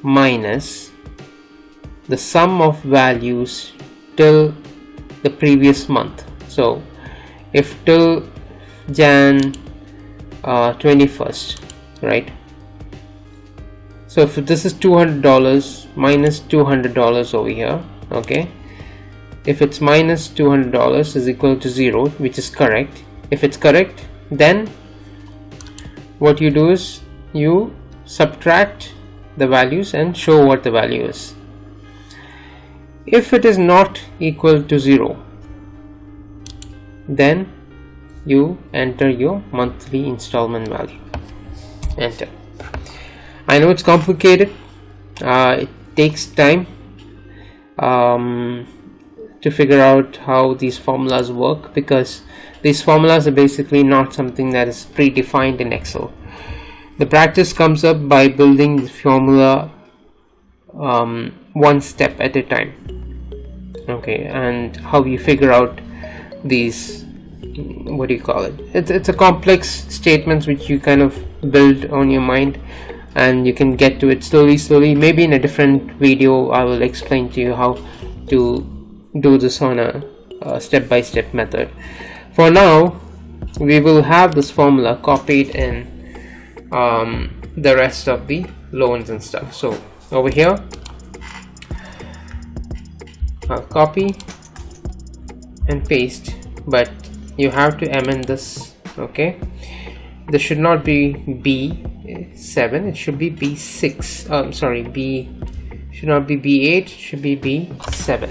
minus the sum of values till the previous month. So if till Jan 21st, right? So if this is $200 minus $200 over here, okay, if it's minus $200 is equal to 0, which is correct. If it's correct, then what you do is you subtract the values and show what the value is. If it is not equal to 0, then you enter your monthly installment value. Enter. I know it's complicated, it takes time to figure out how these formulas work, because these formulas are basically not something that is predefined in Excel. The practice comes up by building the formula one step at a time, okay, and how you figure out these, what do you call it, it's a complex statements which you kind of build on your mind, and you can get to it slowly. Maybe in a different video I will explain to you how to do this on a step-by-step method. For now, we will have this formula copied in the rest of the loans and stuff. So over here I'll copy and paste, but you have to amend this, okay? This should not be B7, it should be B6. Sorry, B should not be B8, it should be B7.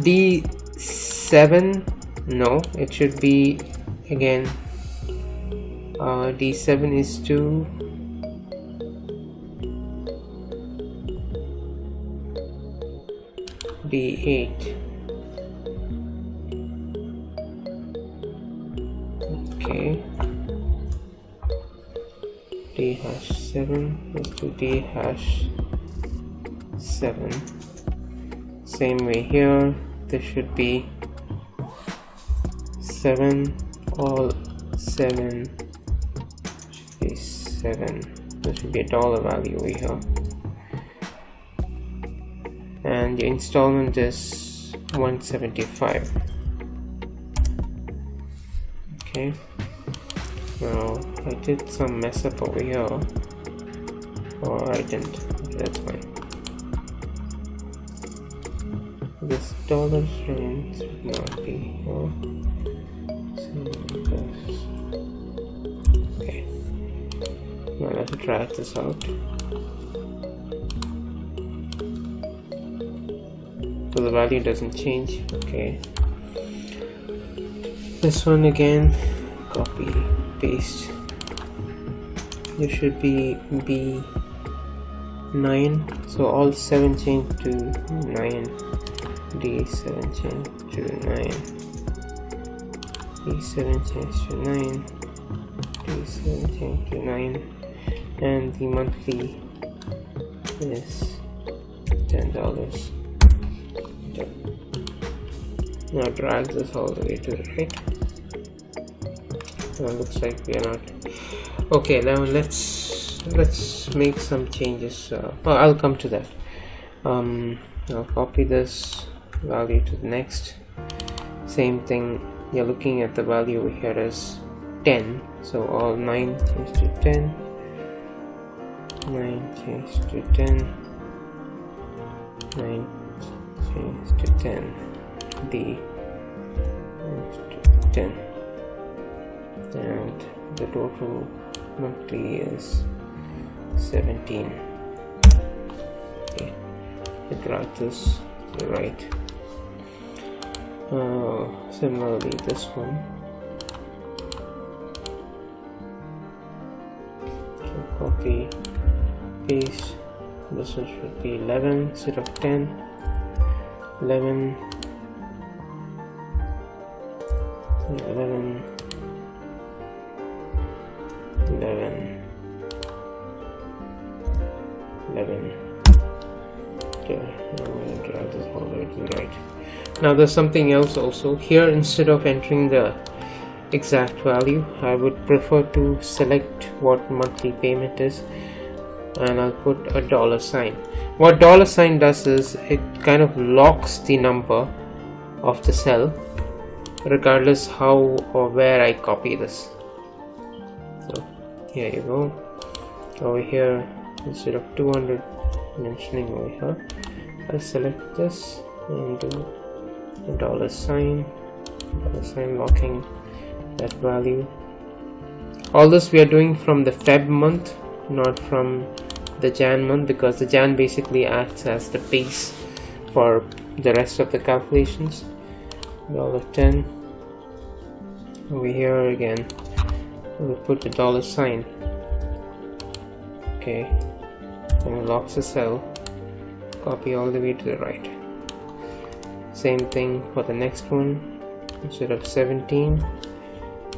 D7, no, it should be again D7 is to D8. Okay, D#7 is to D#7. Same way here, this should be 7, all 7 should be 7. There should be a dollar value over here, and the installment is 175. Okay, now I did some mess up over here, or I didn't. Okay, that's fine. This dollar range should not be here. Okay, now let's drag this out. So the value doesn't change. Okay, this one again, copy, paste. There should be B9, so all 7 change to 9. D7 change to 9, D7 change to 9, D7 change to 9, and the monthly is $10. Now drag this all the way to the right. Now looks like we are not okay. Now let's make some changes. I'll come to that. I'll copy this value to the next. Same thing, you're looking at the value over here as 10, so all 9 change to 10, 9 change to 10, 9 change to 10, D change to 10, and the total monthly is 17. Okay, I drag this to the right. Similarly this one, so copy, paste. This one should be 11 instead of 10. 11, 11, 11, 11. Okay, I'm going to drag this all the way to the right. Now there's something else also here. Instead of entering the exact value. I would prefer to select what monthly payment is, and I'll put a $sign. What $sign does is it kind of locks the number of the cell regardless how or where I copy this. So here you go. Over here, instead of 200 mentioning over here, I'll select this and do a $sign locking that value. All this we are doing from the Feb month, not from the Jan month, because the Jan basically acts as the base for the rest of the calculations. $10 over here again, we'll put the $sign. Okay, and locks the cell, copy all the way to the right. Same thing for the next one. Instead of 17,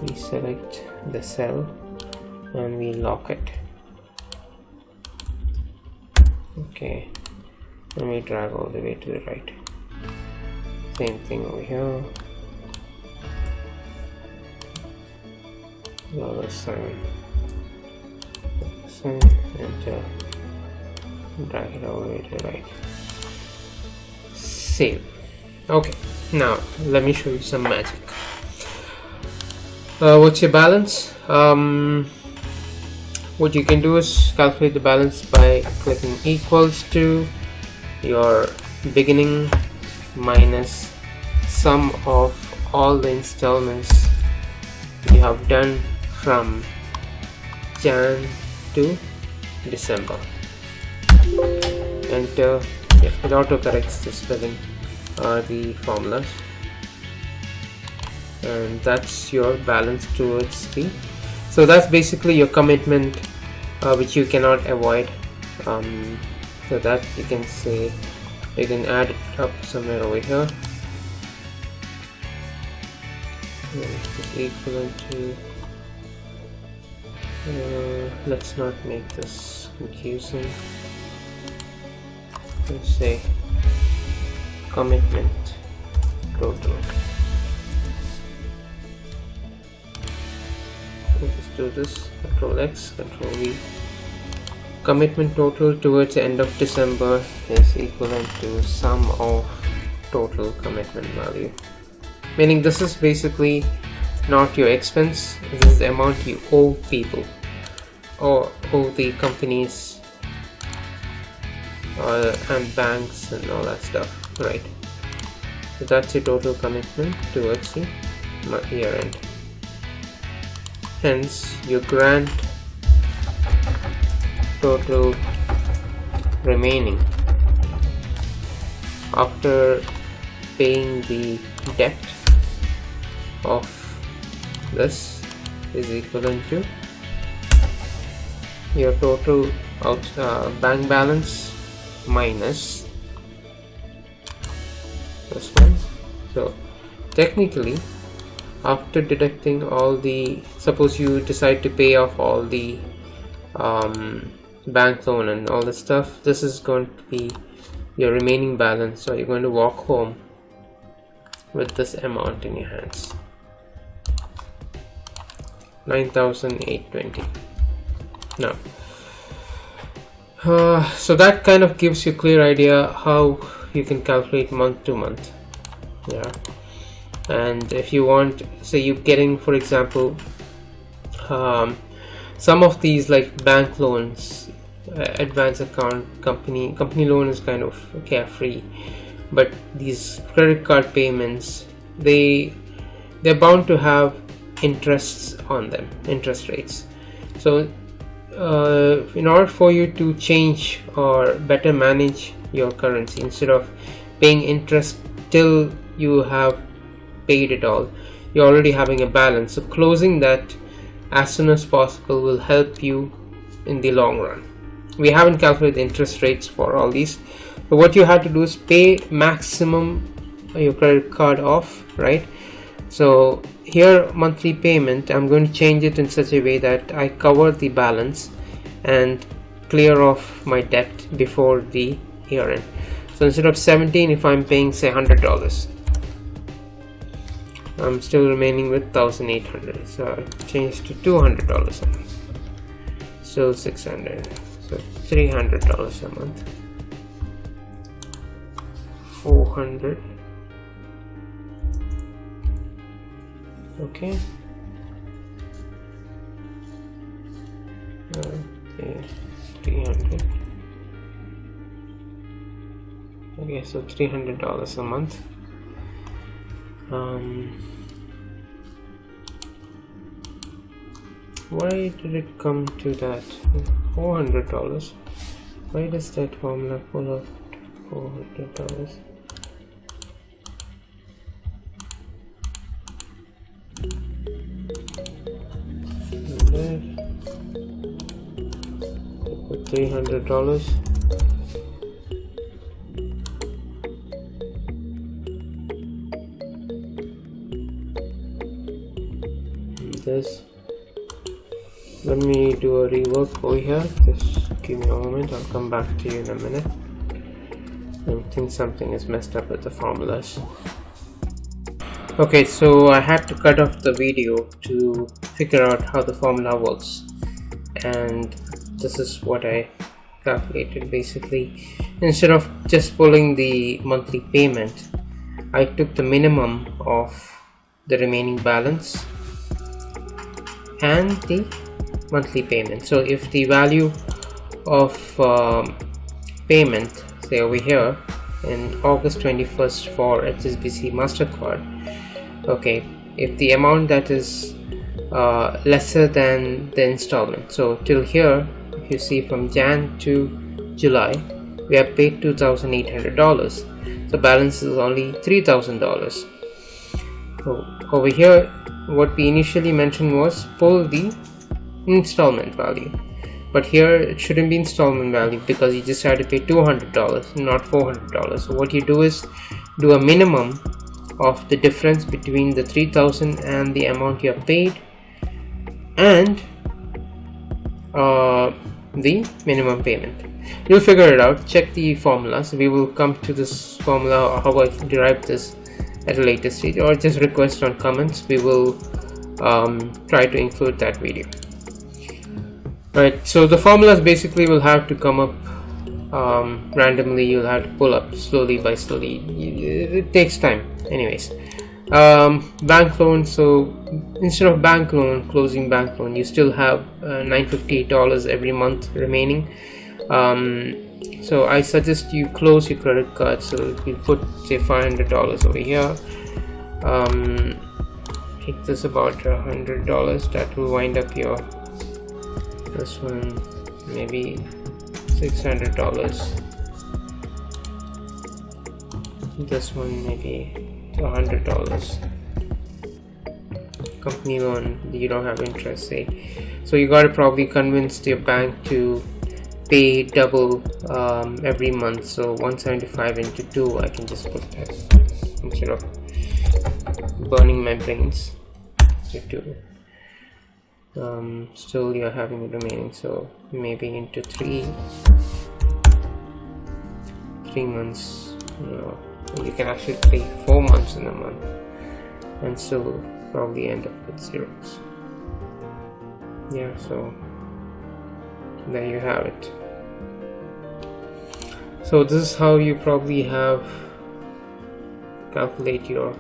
we select the cell and we lock it. Okay, and we drag all the way to the right. Same thing over here. $sign, enter, drag it all the way to the right. Save. Okay, now let me show you some magic. What's your balance? What you can do is calculate the balance by clicking equals to your beginning minus sum of all the installments you have done from Jan to December. Enter. Yeah, it auto corrects the spelling the formulas, and that's your balance towards the, so that's basically your commitment which you cannot avoid. So that you can say, you can add it up somewhere over here. It's equivalent to let's not make this confusing. Let's say commitment total. We'll just do this, Control X, Control V. Commitment total towards the end of December is equivalent to sum of total commitment value. Meaning this is basically not your expense, this is the amount you owe people or owe the companies and banks and all that stuff, right? So that's your total commitment towards the year end. Hence your grant total remaining after paying the debt of this is equivalent to your total bank balance minus this one. So technically, after deducting all the, suppose you decide to pay off all the bank loan and all the stuff, this is going to be your remaining balance. So you're going to walk home with this amount in your hands, 9,820. Now so that kind of gives you a clear idea how you can calculate month to month. Yeah, and if you want, say you're getting, for example, some of these like bank loans, advance account, company loan is kind of carefree, but these credit card payments, they're bound to have interests on them, interest rates. So in order for you to change or better manage your currency, instead of paying interest till you have paid it all, you're already having a balance, so closing that as soon as possible will help you in the long run. We haven't calculated interest rates for all these, but what you have to do is pay maximum your credit card off, right? So here, monthly payment, I'm going to change it in such a way that I cover the balance and clear off my debt before the year end. So instead of 17, if I'm paying say $100, I'm still remaining with 1,800, so I changed to $200 a month, still 600, so $300 a month, 400. Okay. Okay, 300. Okay, so $300 a month. Why did it come to that? $400. Why does that formula pull up $400? There. Put $300. This. Let me do a rework over here. Just give me a moment. I'll come back to you in a minute. I think something is messed up with the formulas. Okay, so I had to cut off the video to figure out how the formula works, and this is what I calculated. Basically, instead of just pulling the monthly payment, I took the minimum of the remaining balance and the monthly payment. So if the value of payment, say over here in August 21st for HSBC MasterCard, okay, if the amount that is lesser than the installment, so till here, if you see from Jan to July, we have paid $2,800. The balance is only $3,000. So over here, what we initially mentioned was pull the installment value, but here it shouldn't be installment value because you just had to pay $200, not $400. So what you do is do a minimum of the difference between the 3,000 and the amount you have paid, and the minimum payment. You'll figure it out. Check the formulas. We will come to this formula, how I derived this, at a later stage, or just request on comments. We will try to include that video. Right, so the formulas basically will have to come up randomly. You'll have to pull up slowly by slowly. It takes time. Anyways, bank loan. So instead of bank loan, closing bank loan, you still have $958 every month remaining. So I suggest you close your credit card. So if you put say $500 over here, make this about $100. That will wind up your, this one maybe $600. This one maybe $100. Company loan, you don't have interest, say. So you got to probably convince your bank to pay double every month. So 175 into 2, I can just put that instead of burning my brains to 2. Still you're having remaining, so maybe into 3 months. You can actually pay 4 months in a month and still probably end up with zeros. Yeah, so there you have it. So this is how you probably have calculate your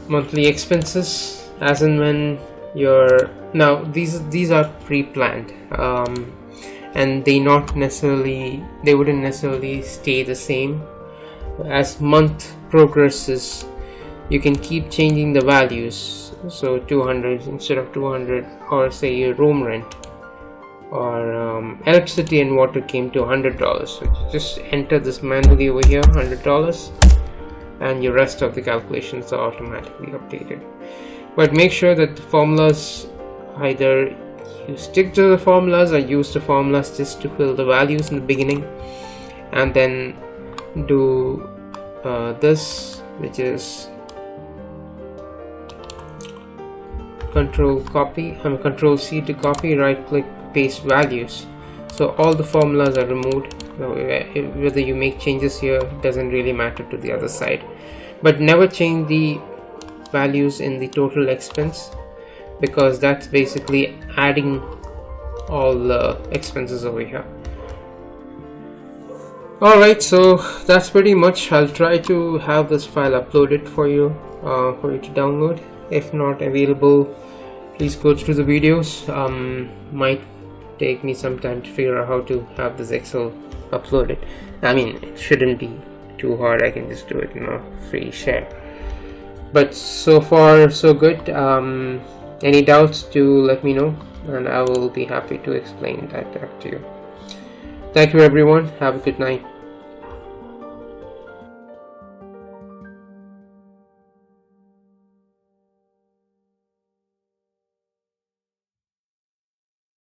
monthly expenses as and when you're, now these are pre-planned, and they wouldn't necessarily stay the same. As month progresses, you can keep changing the values. So 200 instead of 200, or say your room rent or electricity and water came to $100. So just enter this manually over here, $100, and your rest of the calculations are automatically updated. But make sure that the formulas, either you stick to the formulas or use the formulas just to fill the values in the beginning, and then do this, which is control C to copy, right click, paste values. So all the formulas are removed. Whether you make changes here doesn't really matter to the other side, but never change the values in the total expense, because that's basically adding all the expenses over here. Alright, so that's pretty much. I'll try to have this file uploaded for you to download. If not available, please go through the videos. Might take me some time to figure out how to have this Excel uploaded. I mean, it shouldn't be too hard. I can just do it in a free share. But so far so good. Any doubts, do let me know, and I will be happy to explain that back to you. Thank you everyone. Have a good night.